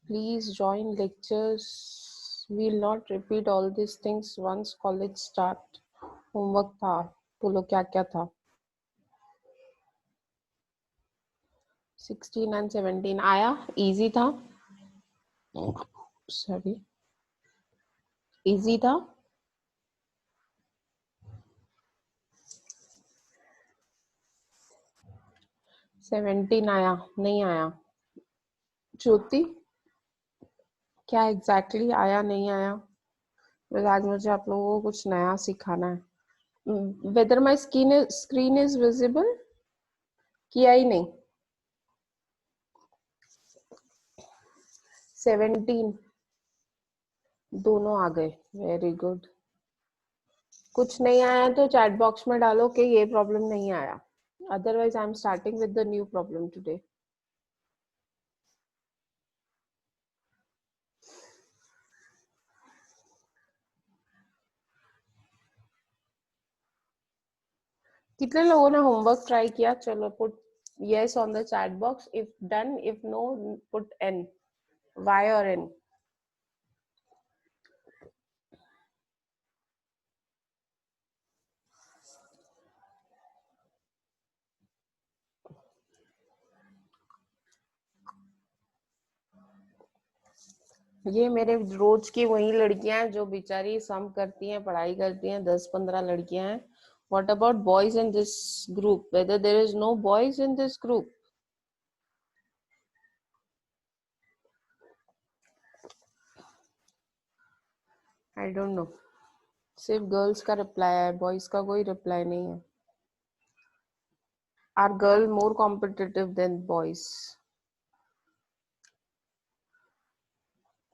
Please join lectures. We'll not repeat all these things once college start. Homework था, बोलो क्या क्या था? 16 and 17 आया, easy था. Sorry, easy था. 17 आया, नहीं आया? ज्योति, क्या एग्जैक्टली आया नहीं आया? आज मुझे आप लोगों को कुछ नया सिखाना है. Whether my screen is visible? किया ही नहीं. 17 दोनों आ गए. Very good. कुछ नहीं आया तो चैट बॉक्स में डालो कि ये प्रॉब्लम नहीं आया. Otherwise I am starting with the new problem today. कितने लोगों ने होमवर्क ट्राई किया? चलो put yes on the chat box if done, if no put n. Y or n? ये मेरे रोज की वही लड़कियां हैं जो बेचारी सम करती हैं, पढ़ाई करती हैं. 10-15 लड़कियां हैं. What about boys in this group? Whether there is no boys in this group? I don't know. सिर्फ गर्ल्स का रिप्लाई है, बॉयज का कोई रिप्लाई नहीं है. Are girls more competitive than boys?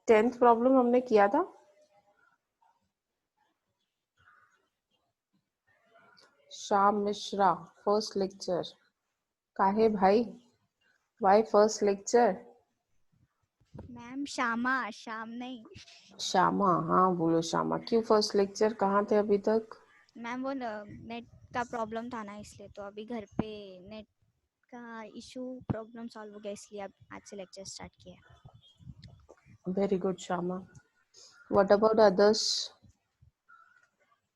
10th problem हमने किया था. Shyam Mishra, first lecture. काहे भाई? Why first lecture? Ma'am Shyama, Shyam नहीं. श्यामा, हाँ बोलो श्यामा. क्यों फर्स्ट लेक्चर? कहाँ थे अभी तक? मैम वो नेट का प्रॉब्लम था ना, इसलिए. तो अभी घर पे नेट का इशू प्रॉब्लम सॉल्व हो गया, इसलिए अब आज से लेक्चर स्टार्ट किया. Very good Shyama. What about others?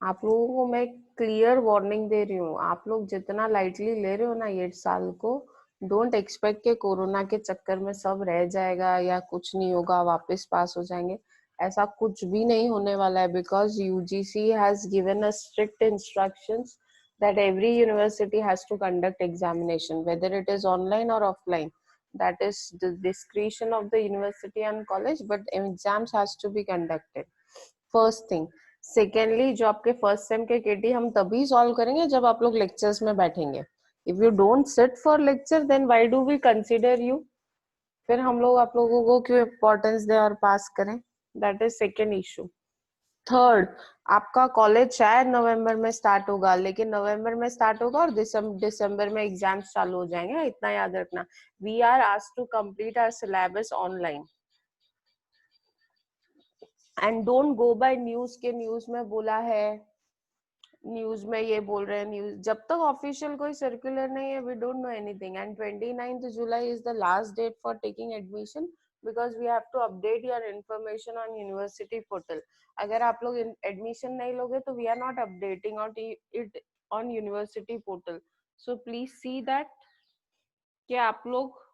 आप लोगों को मैं क्लियर वार्निंग दे रही हूँ. आप लोग जितना लाइटली ले रहे हो ना ये साल को, डोंट एक्सपेक्ट के कोरोना के चक्कर में सब रह जाएगा या कुछ नहीं होगा, वापस पास हो जाएंगे. ऐसा कुछ भी नहीं होने वाला है. Because UGC has given a strict instructions that every university has to conduct examination, whether it is online or offline. That is the discretion of the university and college, but exams has to be conducted. First thing. Secondly, जो आपके first sem के केटी हम तभी solve करेंगे जब आप लोग lectures में बैठेंगे. If you don't sit for lecture then why do we consider you? फिर हम लोग आप लोगों को क्यों इम्पोर्टेंस दें और पास करें? That is second issue. Third, आपका कॉलेज शायद नवंबर में स्टार्ट होगा, लेकिन नवंबर में स्टार्ट होगा और दिसंबर में एग्जाम्स चालू हो जाएंगे. इतना याद रखना. We are asked to complete our syllabus online. And don't go by news के न्यूज में बोला है, न्यूज में ये बोल रहे हैं. न्यूज जब तक ऑफिशियल कोई सर्कुलर नहीं है, we don't know anything. And 29th July is the last date for taking admission, because we have to update your information on university portal. अगर आप लोग एडमिशन नहीं लोगे तो we are not updating on it on university portal. So please see that कि आप लोग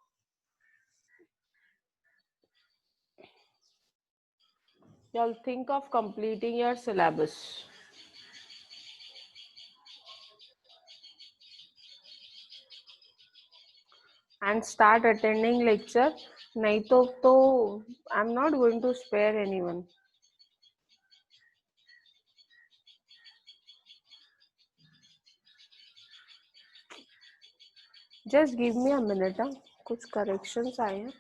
you'll think of completing your syllabus. And start attending lecture. नहीं तो I'm not going to spare anyone. Just give me a minute. कुछ corrections आए हैं.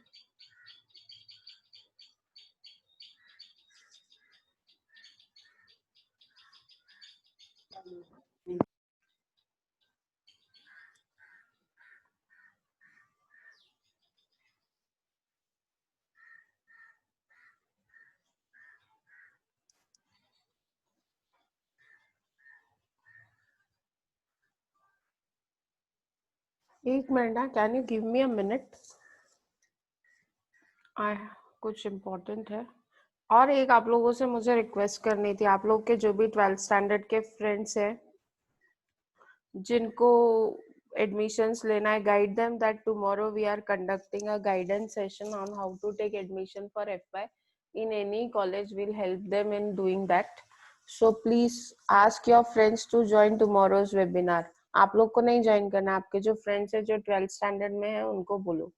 एक minute. Can you give me a minute? कुछ इम्पोर्टेंट है? और एक आप लोगों से मुझे रिक्वेस्ट करनी थी, आप लोग के जो भी 12th स्टैंडर्ड के फ्रेंड्स हैं जिनको एडमिशंस लेना है, guide them that tomorrow we are conducting a guidance session on how to take admission for FY in any college. Will help them in doing that. So please ask your friends to join tomorrow's webinar. आप लोग को नहीं join करना, आपके जो friends है जो 12th standard में है उनको बोलो.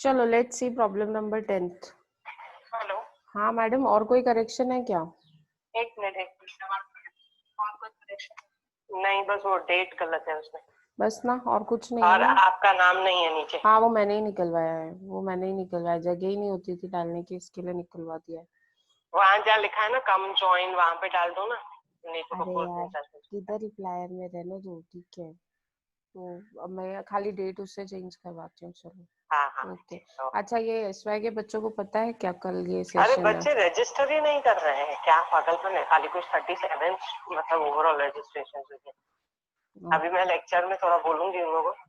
चलो let's C problem number 10th. Hello. हाँ मैडम, और कोई करेक्शन है क्या? एक मिनट. और कोई करेक्शन नहीं, बस वो डेट गलत है उसमें. बस ना, और कुछ नहीं और है ना? आपका नाम नहीं है नीचे. हाँ वो मैंने ही निकलवाया है, जगह ही नहीं होती थी डालने की, इसके लिए निकलवा दिया है. वहाँ जहाँ लिखा है ना कम जॉइन, वहाँ पे डाल दो ना. नीचे को अरे खोल यार, किधर रिप्लायर में रहने दो, ठीक है. तो अब मैं खाली डेट उससे चेंज करवाती हूँ. चलो हाँ हाँ. ओके. अच्छा, ये एसवाई के बच्चों को पता है क्या कल ये अरे सेशन है? बच्चे रजिस्टर ही नहीं कर रहे हैं, क्या पागलपन है. खाली कुछ 37 मतलब ओवरऑल रजिस्ट्रेशन हुई है. अभी मैं लेक्चर में थोड़ा बोलूंगी उन लोगों को.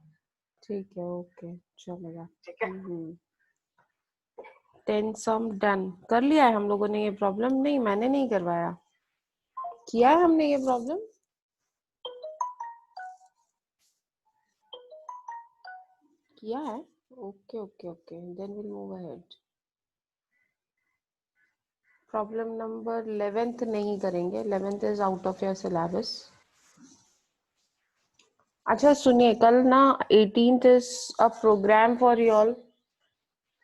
ठीक है, ओके, चलेगा. ठीक है. 10 सम डन कर लिया है हम लोगों ने. ये प्रॉब्लम नहीं, मैंने नहीं करवाया, किया है हमने ये प्रॉब्लम. किया है. Okay okay okay, then will move ahead. Problem number 11th नहीं करेंगे, 11th is out of your syllabus. अच्छा सुनिए, कल ना 18th is a program for you all.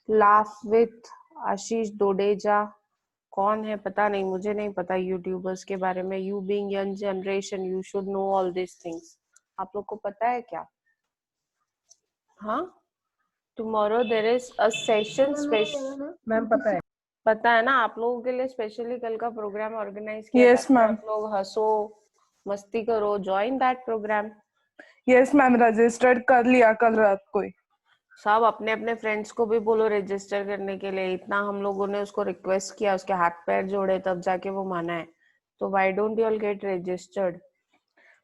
Laugh with Ashish Dodeja. कौन है पता नहीं, मुझे नहीं पता यूट्यूबर्स के बारे में. You being young generation you should know all this things. आप लोग को पता है क्या? हाँ, tomorrow there is a session special. Ma'am पता है. पता है ना, आप लोगों के लिए स्पेशली कल का प्रोग्राम ऑर्गेनाइज किया Yes, ताकि ma'am. आप लोग हंसो मस्ती करो. Join that programme. Yes ma'am, registered कर लिया कल रात को ही. सब अपने अपने फ्रेंड्स को भी बोलो रजिस्टर करने के लिए. इतना हम लोगों ने उसको रिक्वेस्ट किया, उसके हाथ पैर जोड़े, तब जाके वो माना है. तो why don't you all get registered?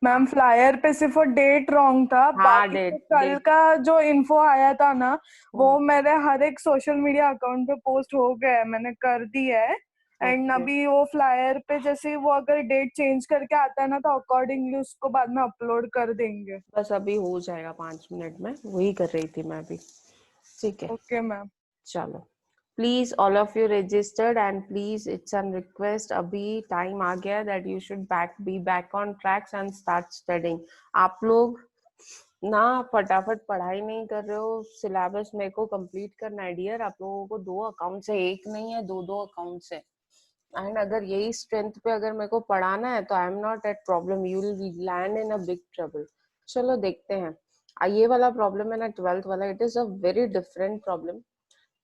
Ma'am flyer पे सिर्फ वो डेट रॉन्ग था. हाँ, बाकी डेट तो कल डेट. का जो इन्फो आया था ना, वो मेरे हर एक सोशल मीडिया अकाउंट पे पोस्ट हो गया है, मैंने कर दिया है. And okay. अभी वो फ्लायर पे जैसे वो अगर डेट चेंज करके आता है ना, तो अकॉर्डिंगली उसको बाद में अपलोड कर देंगे. बस अभी हो जाएगा 5 मिनट में, वही कर रही थी मैं भी. ठीक है. Okay ma'am. चलो please all of you registered and please it's an request, अभी टाइम आ गया that you should be back on tracks and start studying. आप लोग ना फटाफट पढ़ाई नहीं कर रहे हो. सिलेबस मेरे को कंप्लीट करना है डियर. आप लोगों को 2 अकाउंट्स है, एक नहीं है, 2 अकाउंट्स है. एंड अगर यही स्ट्रेंथ पे अगर मेरे को पढ़ाना है तो I am not at problem, you will land in a big trouble. चलो देखते हैं. ये वाला प्रॉब्लम है ना 12th वाला, it is a very different problem.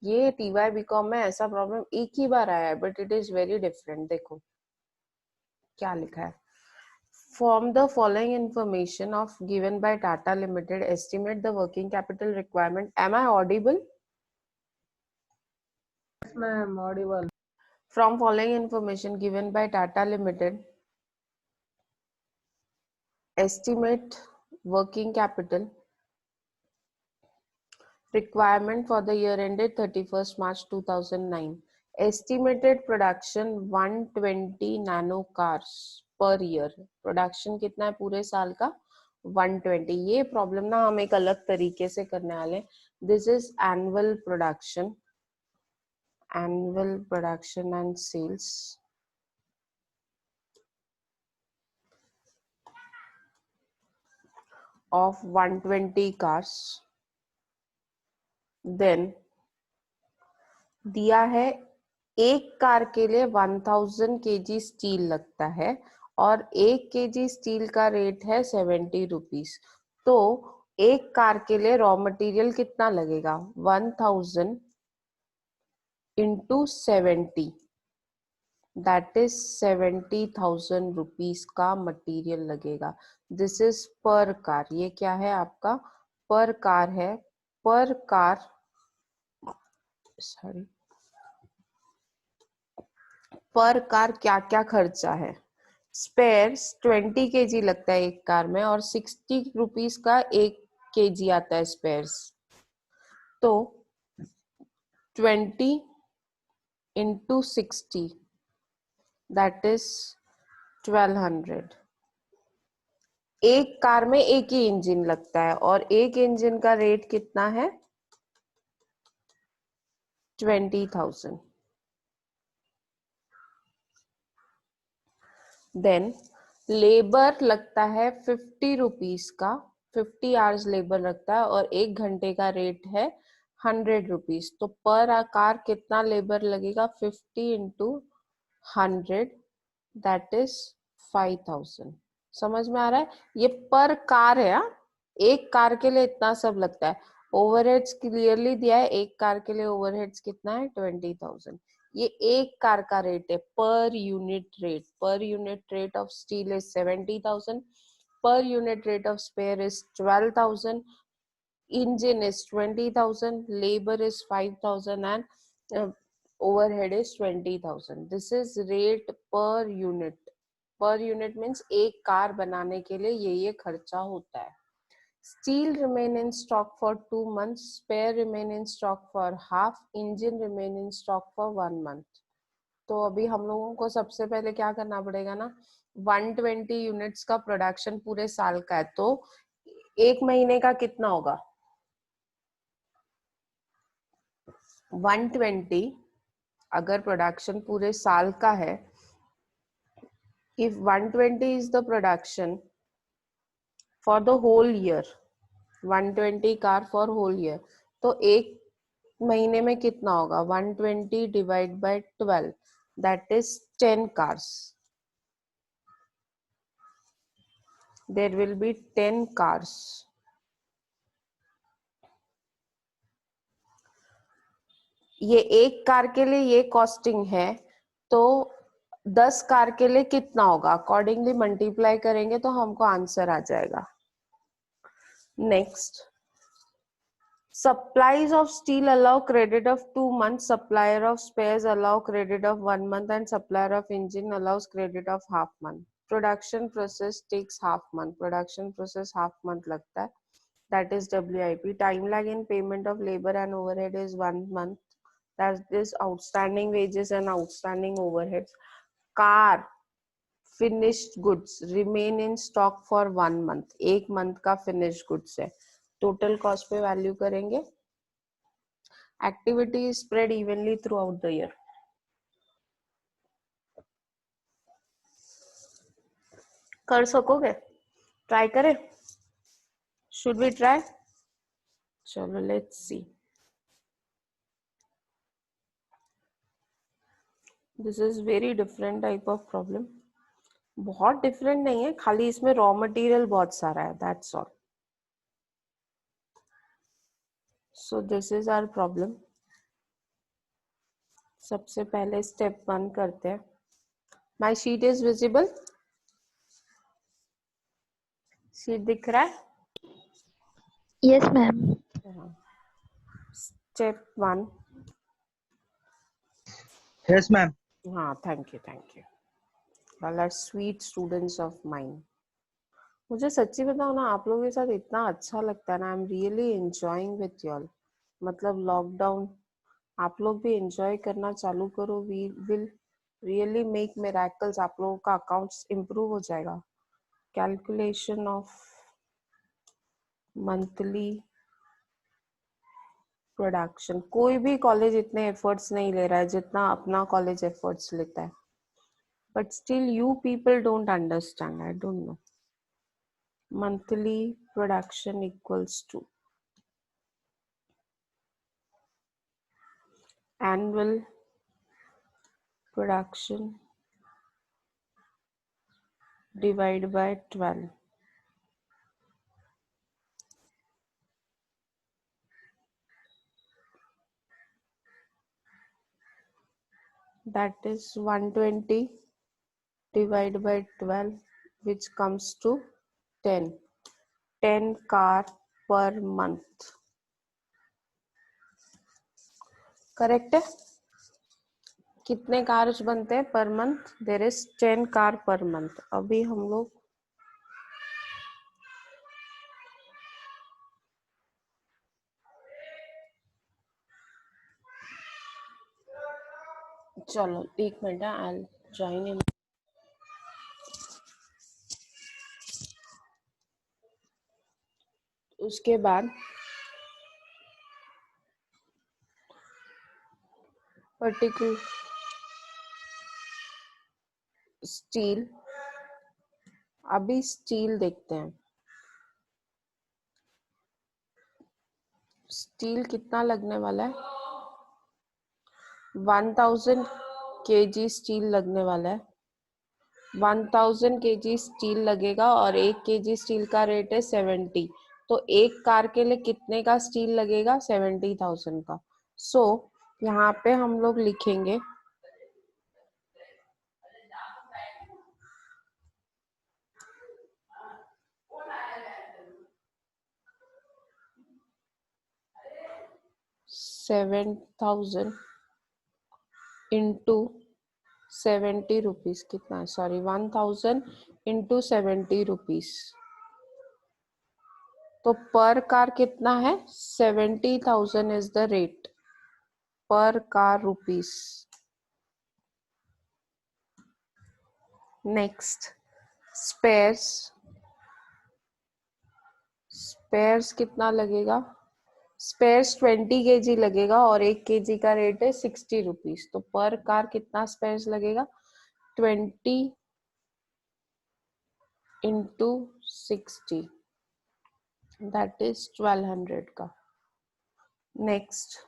ये टीवाई बीकॉम में ऐसा प्रॉब्लम एक ही बार आया है, but it is very different. देखो क्या लिखा है. From the following information of given by Tata Limited, estimate the working capital requirement. Am I audible? Yes ma'am, audible. From following information given by Tata Limited, estimate working capital requirement for the year ended 31st March 2009. Estimated production 120 nano cars per year. Production कितना है पूरे साल का? 120. ये problem ना हम एक अलग तरीके से करने वाले. This is annual production and sales of 120 cars. Then दिया है एक कार के लिए 1000 kg स्टील लगता है और 1 kg स्टील का रेट है 70 रुपीज. तो एक कार के लिए रॉ मटेरियल कितना लगेगा? 1000 इंटू 70, दैट इज 70,000 रुपीज का मटेरियल लगेगा. दिस इज पर कार. ये क्या है आपका? पर कार है. पर कार, सॉरी, पर कार क्या क्या खर्चा है? स्पेयर्स 20 kg लगता है एक कार में और 60 रुपीज का 1 kg आता है स्पेयर्स, तो 20 into 60 that is 1200। एक कार में एक ही इंजन लगता है और एक इंजन का रेट कितना है 20,000। देन लेबर लगता है 50 रुपीज का, 50 आवर्स लेबर लगता है और 1 घंटे का रेट है 100 रुपीज। तो पर कार कितना लेबर लगेगा 50 into 100 दैट इज 5,000। समझ में आ रहा है? ये पर कार है। हाँ? एक कार के लिए इतना सब लगता है। ओवरहेड्स क्लियरली दिया है, एक कार के लिए ओवरहेड्स कितना है 20,000। ये एक कार का रेट है, पर यूनिट रेट। पर unit rate of steel is 70,000, पर unit rate of spare is 12,000, engine is 20,000, labor is 5,000 and overhead is 20,000. This is rate per unit. Per unit means एक कार बनाने के लिए ये खर्चा होता है। Steel remain in stock for 2 months, spare remain in stock for half, engine remain in stock for 1 month. तो अभी हम लोगों को सबसे पहले क्या करना पड़ेगा ना, 120 यूनिट्स का प्रोडक्शन पूरे साल का है, तो एक महीने का कितना होगा 120। अगर प्रोडक्शन पूरे साल का है, if 120 is the production for the whole year, 120 car for whole year, तो एक महीने में कितना होगा 120 divide by 12 that is 10 cars. There will be 10 cars. ये एक कार के लिए ये कॉस्टिंग है, तो 10 कार के लिए कितना होगा अकॉर्डिंगली मल्टीप्लाई करेंगे तो हमको आंसर आ जाएगा। Next, supplies of steel allow credit of 2 months, supplier of spares allow credit of 1 month and supplier of engine allows credit of half month. Production process takes half month, production process half month लगता है, that is WIP. Time lag in payment of labor and overhead is 1 month, that is outstanding wages and outstanding overheads. Car finished goods remain in stock for 1 month, एक month का finished goods है। Total cost पे value करेंगे। Activity spread evenly throughout the year. कर सकोगे? Try करें? Should we try? चलो let's see. This is very different type of problem. बहुत डिफरेंट नहीं है, खाली इसमें रॉ मटेरियल बहुत सारा है, that's all. So this is our problem. सबसे पहले स्टेप 1 करते हैं। My sheet is visible? Sheet दिख रहा है? Yes, ma'am. Step 1. Yes, ma'am. हाँ, thank you. All are sweet students of mine. मुझे सच्ची बताओ ना, आप लोगों के साथ इतना अच्छा लगता है ना, I am really enjoying with you all. मतलब लॉकडाउन आप लोग भी एंजॉय करना चालू करो, we will really make miracles. आप लोगों का अकाउंट्स इम्प्रूव हो जाएगा। कैलकुलेशन ऑफ मंथली प्रोडक्शन, कोई भी कॉलेज इतने एफर्ट्स नहीं ले रहा है जितना अपना कॉलेज एफर्ट्स लेता है, but still you people don't understand, I don't know. Monthly production equals to annual production divided by 12. That is 120 divided by 12, which comes to 10. 10 car per month. Correct है? कितने कार्स बनते हैं per month? There is 10 car per month. अभी हम लोग चलो 1 minute, I join in. उसके बाद पर्टिकुलर स्टील, अभी स्टील देखते हैं। स्टील कितना लगने वाला है? 1000 kg स्टील लगने वाला है। 1000 kg स्टील लगेगा और 1 kg स्टील का रेट है 70। तो एक कार के लिए कितने का स्टील लगेगा? 70,000 का। सो यहाँ पे हम लोग लिखेंगे ₹7,000 इंटू 70 रुपीज। कितना? Sorry, 1000 into 70 rupees. तो पर कार कितना है? 70,000 is the rate per car rupees. Next, spares. Spares कितना लगेगा? स्पेयर्स 20 kg लगेगा और 1 kg का रेट है 60 रुपीज। तो पर कार कितना स्पेयर्स लगेगा? 20 इंटू 60, दैट इज 1200 का। नेक्स्ट,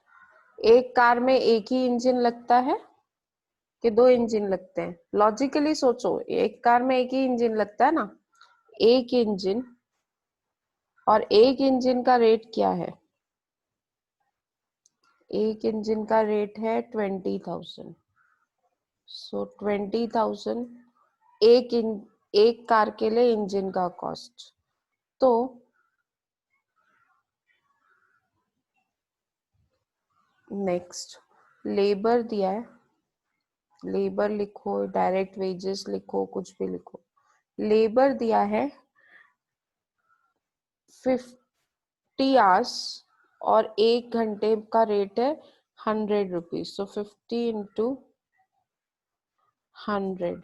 एक कार में एक ही इंजन लगता है कि 2 इंजन लगते हैं? लॉजिकली सोचो, एक कार में एक ही इंजन लगता है ना। एक इंजन, और एक इंजन का रेट क्या है? एक इंजन का रेट है 20,000। सो 20,000 एक कार के लिए इंजन का कॉस्ट। तो नेक्स्ट, लेबर दिया है। लेबर लिखो, डायरेक्ट वेजेस लिखो, कुछ भी लिखो। लेबर दिया है 50 आवर्स और 1 घंटे का रेट है 100 रुपीज। तो 50 इंटू 100,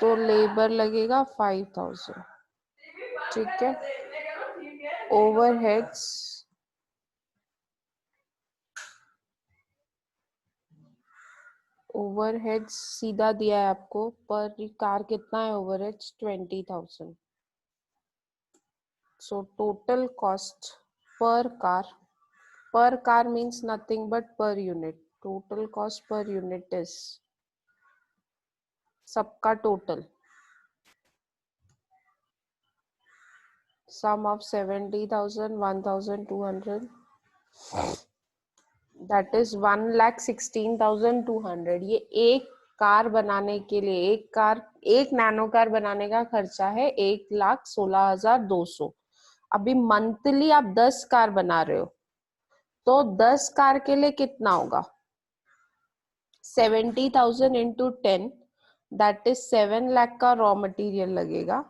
तो लेबर लगेगा 5000। ठीक है। ओवरहेड्स, ओवरहेड्स सीधा दिया है आपको। पर कार कितना है overheads? 20,000। So total cost per car means nothing but per unit. Total cost per unit is सबका total sum of 70,000, 1,200, that is 1,16,200। ये एक कार बनाने के लिए, एक नैनो कार बनाने का खर्चा है 1,16,200। अभी मंथली आप 10 कार बना रहे हो, तो 10 कार के लिए कितना होगा? 70,000 इंटू 10, दैट इज 7 लाख का रॉ मटेरियल लगेगा।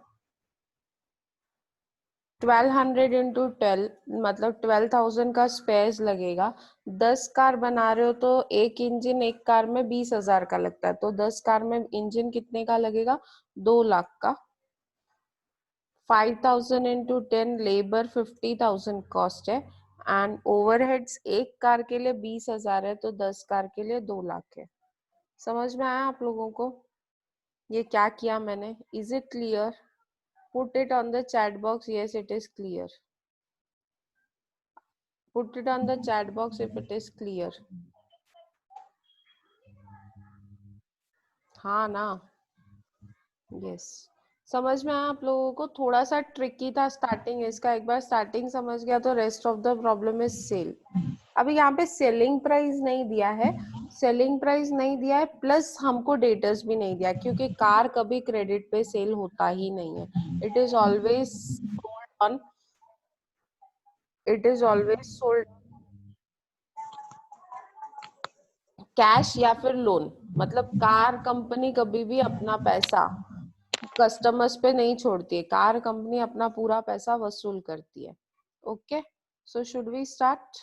1200 इंटू 12 मतलब 12,000 का स्पेयर्स लगेगा। 10 कार बना रहे हो तो एक इंजन एक कार में 20,000 का लगता है। तो 10 कार में इंजन कितने का लगेगा? 2 लाख का। 5,000 इंटू 10, लेबर 50,000 कॉस्ट है, एंड ओवरहेड्स एक कार के लिए 20,000 है, तो 10 कार के लिए 2 लाख है। समझ में आया आप लोगों को ये क्या किया मैंने? Is it clear? Put it on the chat box. Yes, it is clear. Put it on the chat box if it is clear. हाँ ना? Yes. समझ में आया आप लोगों को? थोड़ा सा ट्रिकी था स्टार्टिंग इसका। एक बार स्टार्टिंग समझ गया तो rest of the problem is sale. अभी यहाँ पे सेलिंग प्राइस नहीं दिया है, सेलिंग प्राइस नहीं दिया है, प्लस हमको डेटर्स भी नहीं दिया, क्योंकि कार कभी क्रेडिट पे सेल होता ही नहीं है। It is always sold on, it is always sold cash या फिर लोन, मतलब कार कंपनी कभी भी अपना पैसा कस्टमर्स पे नहीं छोड़ती है, कार कंपनी अपना पूरा पैसा वसूल करती है। Okay, so should we start?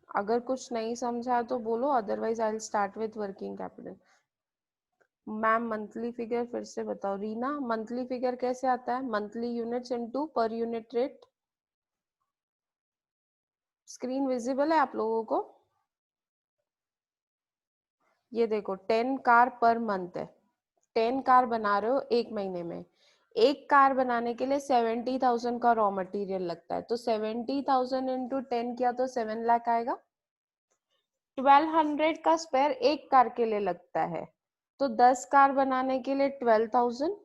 अगर कुछ नहीं समझा तो बोलो, otherwise I will start with working capital. Ma'am monthly figure फिर से बताओ। रीना, मंथली फिगर कैसे आता है? Monthly units into per unit rate. Screen visible है आप लोगों को? ये देखो 10 कार पर मंथ है, 10 कार बना रहे हो एक महीने में। एक कार बनाने के लिए 70,000 का रॉ मटेरियल लगता है, तो 70,000 इंटू 10 किया तो 7 लाख आएगा। 1200 का स्पेयर एक कार के लिए लगता है, तो 10 कार बनाने के लिए 12,000।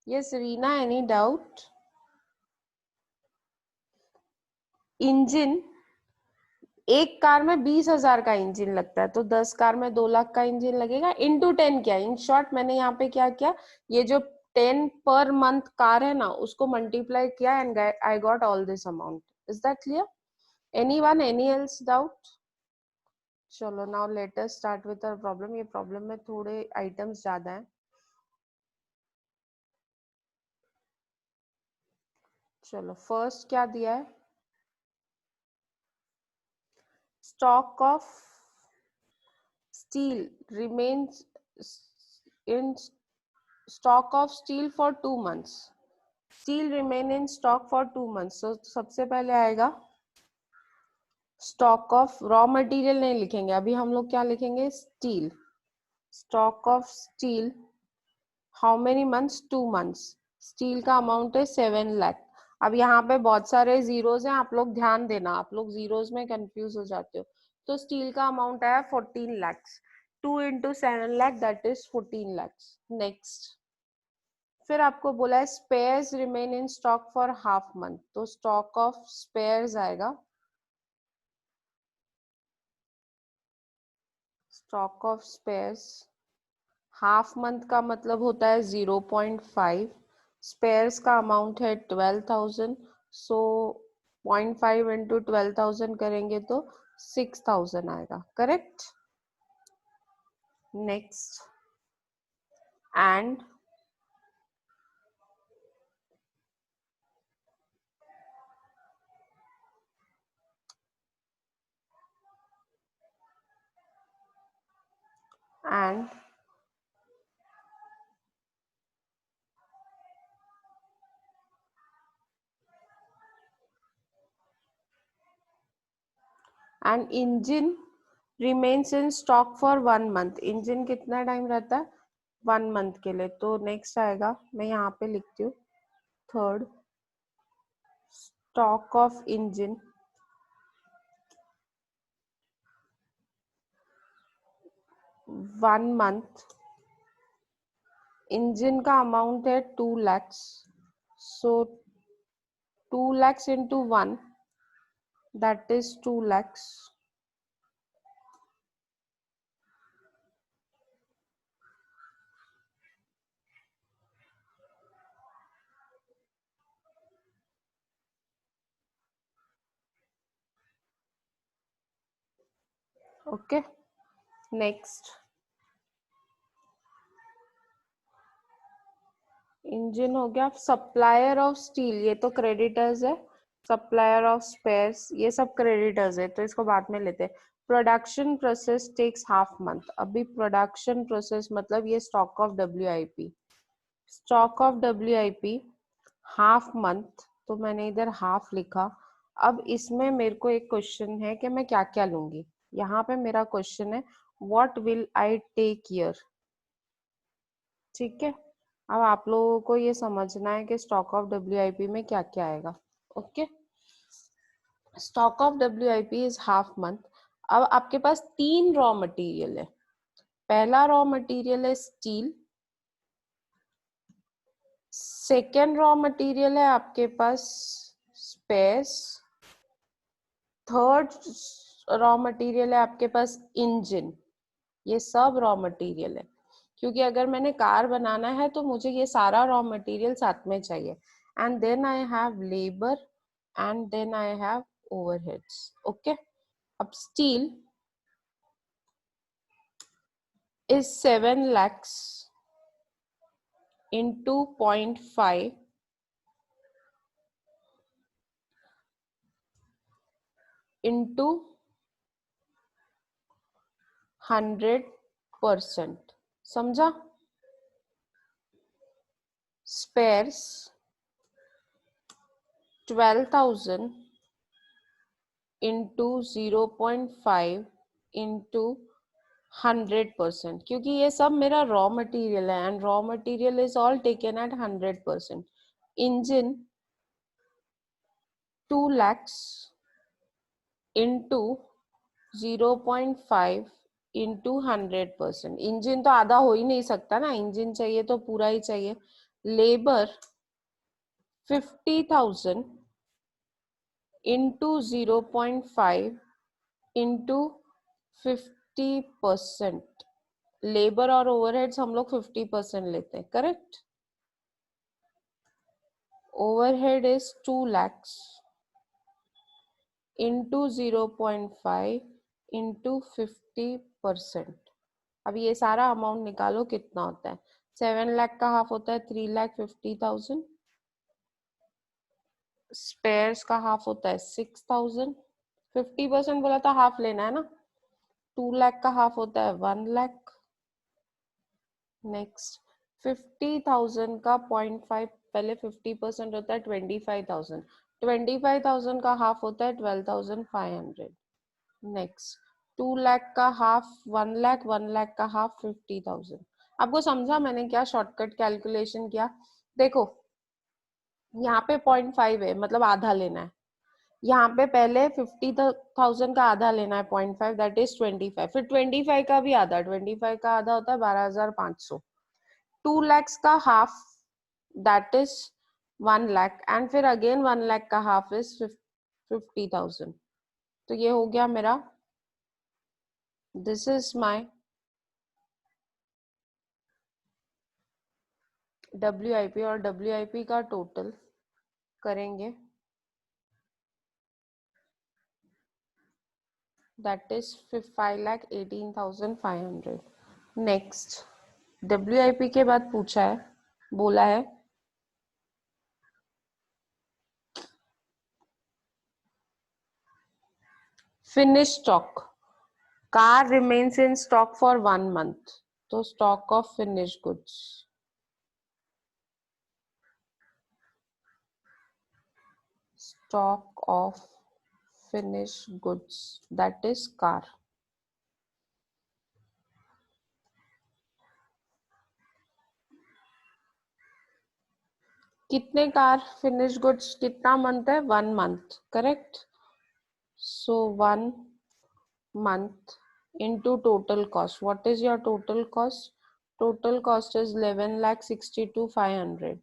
Yes Reena, any doubt? Engine, एक कार में 20,000 का इंजन लगता है, तो 10 कार में 2 लाख का इंजन लगेगा। इंटू 10 क्या, इन शॉर्ट मैंने यहाँ पे क्या किया, ये जो 10 पर मंथ कार है ना, उसको मल्टीप्लाई किया and I got all this amount. Is that clear? Anyone, any else doubt? चलो now let us start with our problem. ये प्रॉब्लम में थोड़े आइटम्स ज्यादा हैं। चलो फर्स्ट क्या दिया है, stock of steel remains in stock of steel for 2 months. Steel remain in stock for 2 months. So सबसे पहले आएगा स्टॉक ऑफ, रॉ मटेरियल नहीं लिखेंगे अभी, हम लोग क्या लिखेंगे, steel. Stock of steel, how many months, 2 months. Steel का अमाउंट है 7 लाख। अब यहाँ पे बहुत सारे जीरोज हैं, आप लोग ध्यान देना, आप लोग जीरोज में कंफ्यूज हो जाते हो। तो स्टील का अमाउंट आया 14 lakhs, 2 into 7 lakh that is 14 lakhs. Next, फिर आपको बोला है spares remain in stock for half month, तो स्टॉक ऑफ स्पेयर्स आएगा, stock of spares half month का मतलब होता है 0.5, स्पेयर्स का अमाउंट है 12,000, सो 0.5 इंटू 12,000 करेंगे तो 6,000 आएगा, correct? Next, and and and engine remains in stock for 1 month. Engine कितना टाइम रहता है, 1 मंथ के लिए। तो नेक्स्ट आएगा, मैं यहाँ पे लिखती हूँ third, stock of engine 1 month. Engine का अमाउंट है 2 lakhs, so 2 lakhs into 1 that is 2 lakhs। Okay, next, engine हो गया। सप्लायर ऑफ स्टील, ये तो क्रेडिटर्स है, सप्लायर ऑफ स्पेयर्स ये सब क्रेडिटर्स है, तो इसको बाद में लेते हैं। Production process takes half month, अभी प्रोडक्शन प्रोसेस मतलब ये stock of WIP, stock of WIP half month, तो मैंने इधर हाफ लिखा। अब इसमें मेरे को एक क्वेश्चन है कि मैं क्या क्या लूंगी। यहाँ पे मेरा क्वेश्चन है what will I take here, ठीक है? अब आप लोगों को ये समझना है कि स्टॉक ऑफ WIP में क्या क्या आएगा। Okay, stock of WIP is half month. अब आपके पास 3 रॉ मटेरियल है। पहला रॉ मटेरियल है स्टील, सेकेंड रॉ मटेरियल है आपके पास स्पेयर्स, थर्ड रॉ मटेरियल है आपके पास इंजन। ये सब रॉ मटेरियल है, क्योंकि अगर मैंने कार बनाना है तो मुझे ये सारा रॉ मटेरियल साथ में चाहिए। And then I have labour and then I have overheads. Okay, अब steel is 7 lakhs into 0.5 into 100%. समझा? Spares 12,000 into 0.5 into 100%, क्योंकि ये सब मेरा रॉ मटेरियल है and raw material is all taken at 100%. Engine 2 lakhs into 0.5 into 100%. Engine तो आधा हो ही नहीं सकता ना, इंजन चाहिए तो पूरा ही चाहिए. Labour 50,000 into 0.5 into 50%. लेबर और ओवरहेड्स हम लोग 50% लेते हैं, correct? Overhead is 2 lakhs into 0.5 into 50%. अब ये सारा अमाउंट निकालो कितना होता है. 7 लाख का हाफ होता है 3,50,000. स्पेयर्स का हाफ होता है 6,000. 50% बोला था, हाफ लेना है ना. 2 लाख का हाफ होता है 1 लाख. नेक्स्ट 50,000 का 0.5, पहले 50% होता है 25,000. 25,000 का हाफ होता है 12,500. नेक्स्ट 2 लाख का हाफ 1 लाख, 1 लाख का हाफ 50,000. आपको समझा मैंने क्या शॉर्टकट कैलकुलेशन किया? देखो यहाँ पे 0.5 है, मतलब आधा लेना है. यहाँ पे पहले 50,000 का आधा लेना है 0.5, दैट इज 25. फिर 25 का भी आधा, 25 का आधा होता है 12,500. 2 lakhs का half that is 1 lakh and फिर अगेन 1 लाख का हाफ इज 50,000. तो ये हो गया मेरा, दिस इज माय WIP. और WIP का टोटल करेंगे दैट इज 5,18,500. नेक्स्ट WIP के बाद पूछा है, बोला है finish stock. Car remains in stock for 1 month. तो stock of finish goods, stock of finished goods, that is car. कितने कार फिनिश गुड्स, कितना मंथ है? 1 month, correct? So 1 month into total cost. What is your total cost? Total cost is 11,62,500.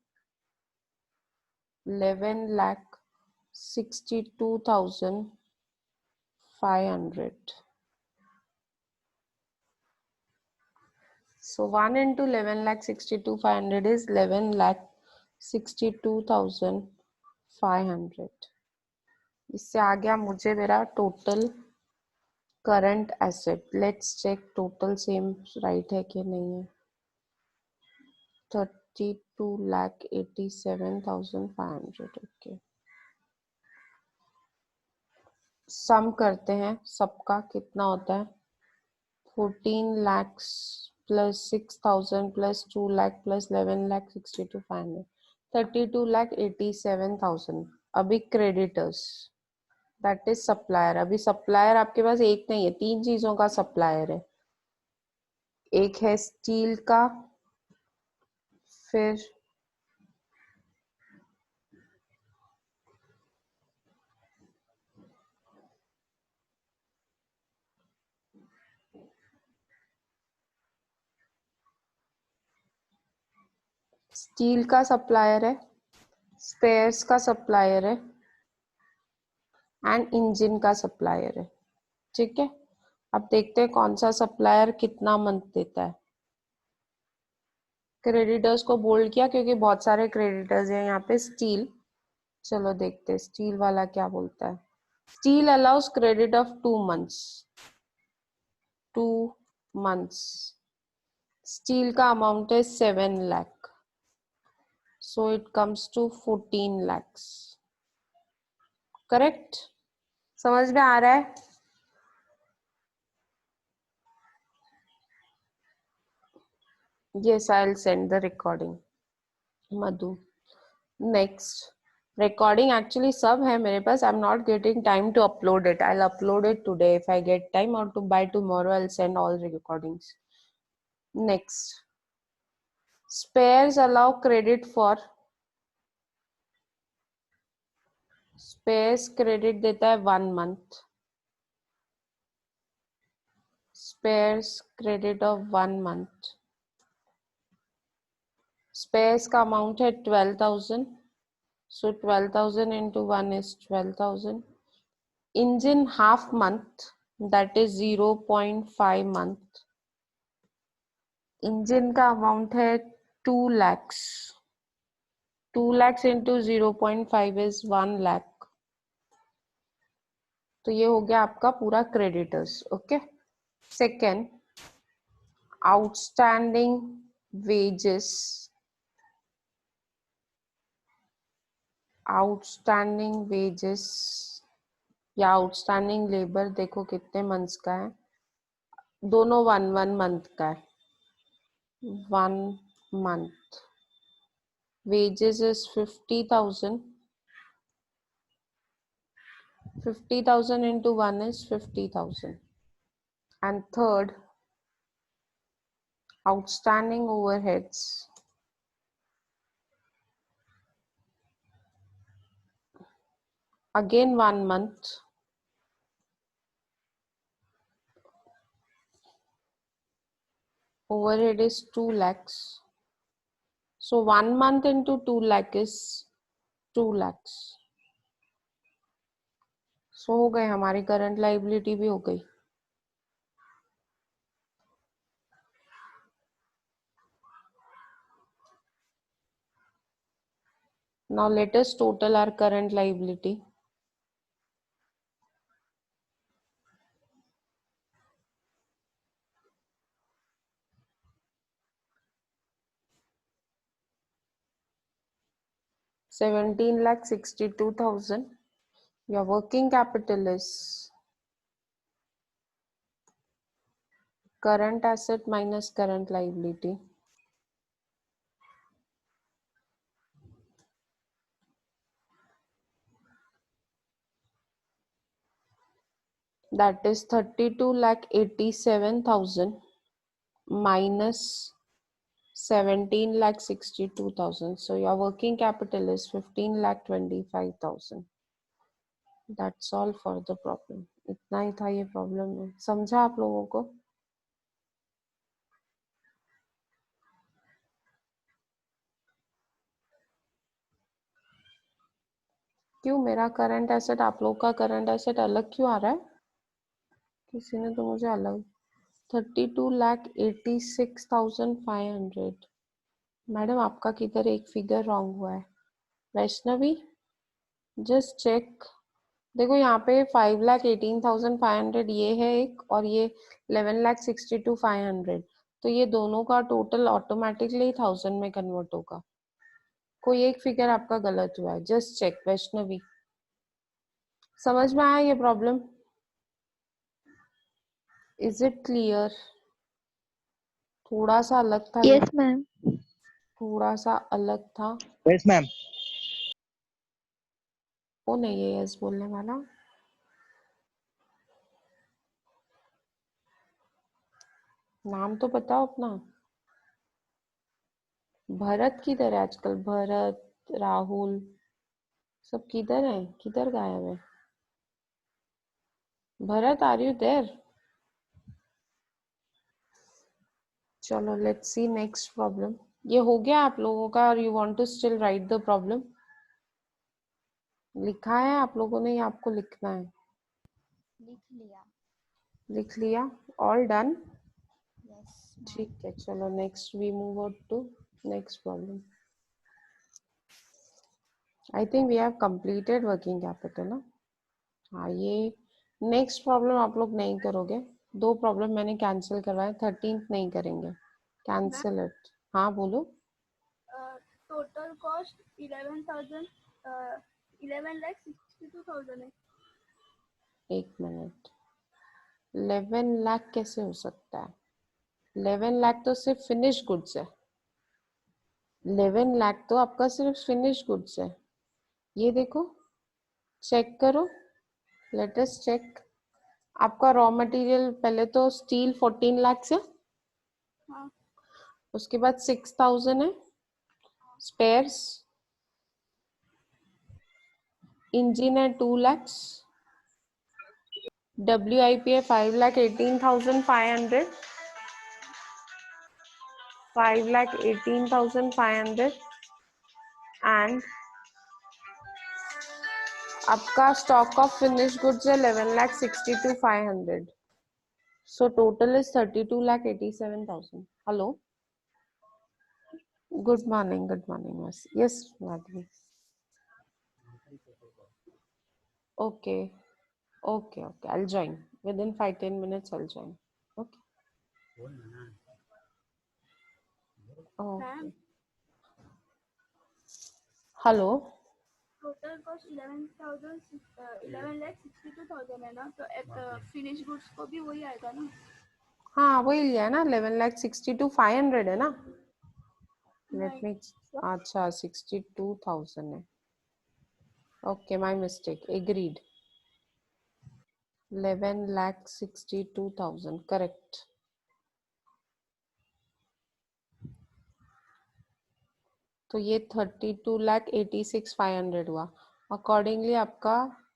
11,62,500. So 1 into 11,62,500 is 11,62,500. इससे आ गया मुझे मेरा total current asset. Let's check total same right है कि नहीं है. 32,87,500. ओके, सम करते हैं सबका कितना होता है. 14 lakhs plus 6,000 plus 2 lakh plus 11,62,500, 32,87,000. अभी क्रेडिटर्स दैट इज सप्लायर. अभी सप्लायर आपके पास एक नहीं है, 3 चीजों का सप्लायर है. एक है स्टील का, फिर स्टील का सप्लायर है, स्पेयर्स का सप्लायर है एंड इंजन का सप्लायर है. ठीक है, अब देखते हैं कौन सा सप्लायर कितना मंथ देता है. क्रेडिटर्स को बोल्ड किया क्योंकि बहुत सारे क्रेडिटर्स हैं यहाँ पे. स्टील, चलो देखते हैं स्टील वाला क्या बोलता है. Steel allows credit of 2 months. 2 months. Steel का amount है 7 lakh. So it comes to 14 lakhs. Correct? समझ में आ रहा है? Yes, I'll send the recording. Madhu. Next. Recording actually सब है मेरे पास. I'm not getting time to upload it. I'll upload it today if I get time, or by tomorrow I'll send all the recordings. Next. Spares allow credit for. Spares credit देता है 1 month. Spares credit of 1 month. Spares का amount है 12,000. So 12,000 into 1 is 12,000. Engine half month, that is 0.5 month. Engine का amount है 2 lakhs. 2 lakhs into 0.5 is 1 lakh. तो ये हो गया आपका पूरा creditors. Okay. Second, outstanding wages. Outstanding wages या आउटस्टैंडिंग लेबर देखो कितने मंथ्स का है. दोनों 1 मंथ का है. 1 month. Wages is 50,000. 50,000 into 1 is 50,000. And third, outstanding overheads. Again 1 month. Overhead is 2 lakhs. So 1 month into 2 lakh is 2 lakhs. So हो गए, हमारी करंट लाइबिलिटी भी हो गई. Now let us total our current liability. $17,62,000. Your working capital is current asset minus current liability. That is 32,87,000 minus 17,62,000. So your working capital is 15,25,000. That's all for the problem. इतना ही था ये problem में. समझा आप लोगों को? क्यों मेरा करंट एसेट आप लोग का करंट एसेट अलग क्यों आ रहा है? किसी ने तो मुझे अलग 32,86,500. मैडम आपका किधर एक फिगर रॉन्ग हुआ है. Vaishnavi just check. देखो यहाँ पे 5,18,500 ये है एक, और ये 11,62,500. तो ये दोनों का टोटल ऑटोमेटिकली 1000 में कन्वर्ट होगा. कोई एक फिगर आपका गलत हुआ है. Just check. वैष्णवी समझ में आया ये प्रॉब्लम? Is it clear? थोड़ा सा अलग था. Yes ma'am. थोड़ा सा अलग था. Yes ma'am. वो नहीं है यस बोलने वाला. नाम तो बताओ अपना. भरत किधर है आजकल? भरत, राहुल सब किधर है? किधर गायब है? Bharat are you there? चलो लेट्स सी नेक्स्ट प्रॉब्लम. ये हो गया आप लोगों का, और you want to still write the problem? लिखा है आप लोगों ने या आपको लिखना है? लिख लिया. लिख लिया. All done. यस. ठीक है. चलो next we move on to next problem. I think we have completed working capital. No? हाँ, ये नेक्स्ट प्रॉब्लम आप लोग नहीं करोगे। 2 प्रॉब्लम मैंने कैंसिल करवाए, 13th नहीं करेंगे, कैंसिल इट। हाँ बोलो। टोटल कॉस्ट 11,000 11,62,000 है। एक मिनट, 11 लाख कैसे हो सकता है? 11 लाख तो सिर्फ फिनिश गुड्स है। 11 लाख तो आपका सिर्फ फिनिश गुड्स है। ये देखो, चेक करो, लेट अस चेक। आपका रॉ मटेरियल पहले तो स्टील 14 लाख है, हाँ। उसके बाद 6,000 है स्पेयर्स, इंजन है 2 लाख, WIP है 5,18,500, 5,18,500 एंड आपका स्टॉक ऑफ फिनिश गुड्स है 11,62,500. So total is 32,87,000. Hello. Good morning. Good morning. Yes, Madhvi. Okay. Okay. Okay. I'll join within 5-10 minutes. I'll join. Okay. Okay. Hello. Total cost 11,62,000 है ना, तो finish goods को भी वही आएगा ना? हाँ वही लिया है ना, 11,62,500 है ना। लेट मी, अच्छा 62,000 है। Okay, my mistake, agreed. 11,62,000 correct. तो ये 32,86,500 हुआ। अकॉर्डिंगली आपका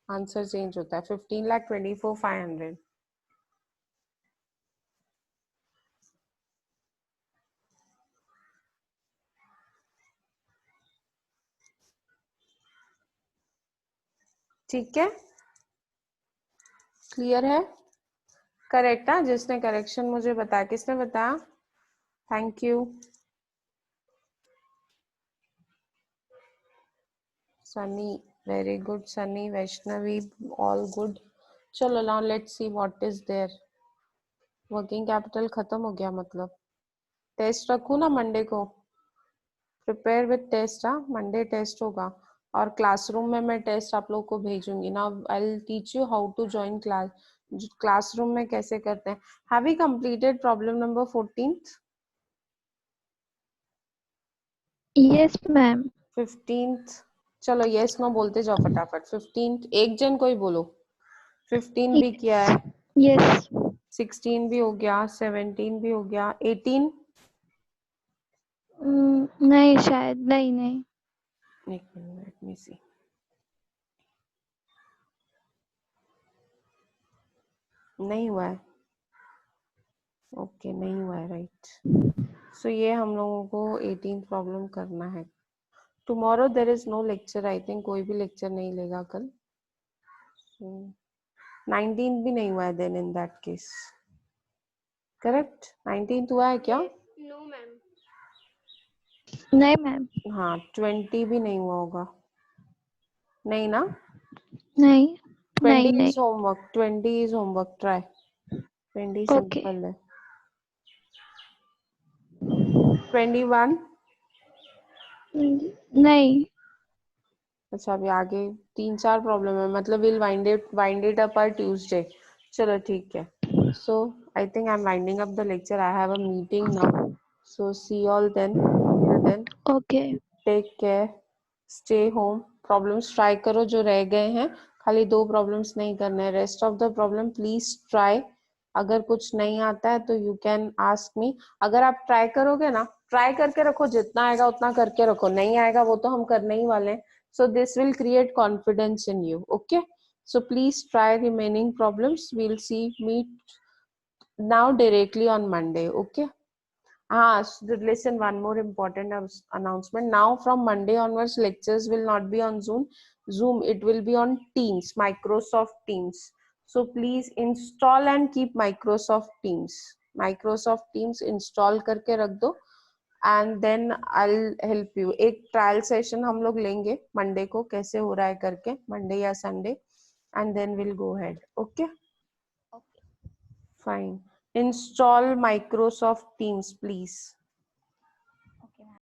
आंसर चेंज होता है, 15,24,500। ठीक है, क्लियर है? करेक्ट। हाँ, जिसने करेक्शन मुझे बताया, किसने बताया? Thank you Sunny, very good Sunny, Vaishnavi, all good. चलो now let's see what is there. Working capital खत्म हो गया, मतलब टेस्ट रखूं ना मंडे को? Prepare with test. हाँ, मंडे टेस्ट होगा और क्लासरूम में मैं टेस्ट आप लोग को भेजूंगी ना। I will teach you how to join class, classroom में कैसे करते हैं। Have you completed problem number 14th? Yes ma'am. 15th? चलो यस नो बोलते जाओ फटाफट। 15th एक जन कोई बोलो। 15 भी किया है, यस। 16 भी हो गया, 17 भी हो गया, 18? नहीं शायद, नहीं। एक मिनट, लेट मी सी। नहीं हुआ है, ओके नहीं हुआ है, राइट। सो ये हम लोगों को 18th प्रॉब्लम करना है। Tomorrow there is no lecture, I think कोई भी लेक्चर नहीं लेगा कल। 19th भी नहीं हुआ है then, in that case correct. 19th हुआ है क्या? No ma'am. नहीं मैम। हाँ, 20 भी नहीं हुआ होगा, नहीं ना? नहीं 20 नहीं। is homework, 20 is homework, try 20 okay. Simple है। 21? नहीं। अच्छा, अभी आगे 3-4 प्रॉब्लम है, मतलब will wind it up or Tuesday. चलो ठीक है। So I think I am winding up the lecture, I have a meeting now. So see all then, till then okay. Take care, stay home. Problems try करो जो रह गए हैं, खाली 2 problems नहीं करने, rest of the problem please try. अगर कुछ नहीं आता है तो यू कैन आस्क मी। अगर आप ट्राई करोगे ना, ट्राई करके रखो, जितना आएगा उतना करके रखो, नहीं आएगा वो तो हम करने ही वाले हैं। So this will create confidence in you. Okay, so please try remaining problems. We'll meet now directly on Monday. Okay. So listen, one more important announcement. Now from Monday onwards, lectures will not be on Zoom, it will be on Teams, Microsoft Teams. So please install and keep Microsoft Teams install करके रख दो, and then I help you. एक trial session हम लोग लेंगे Monday को, कैसे हो रहा है करके, मंडे या Sunday, and then we'll go ahead. Okay, Okay. fine. Install Microsoft Teams, please.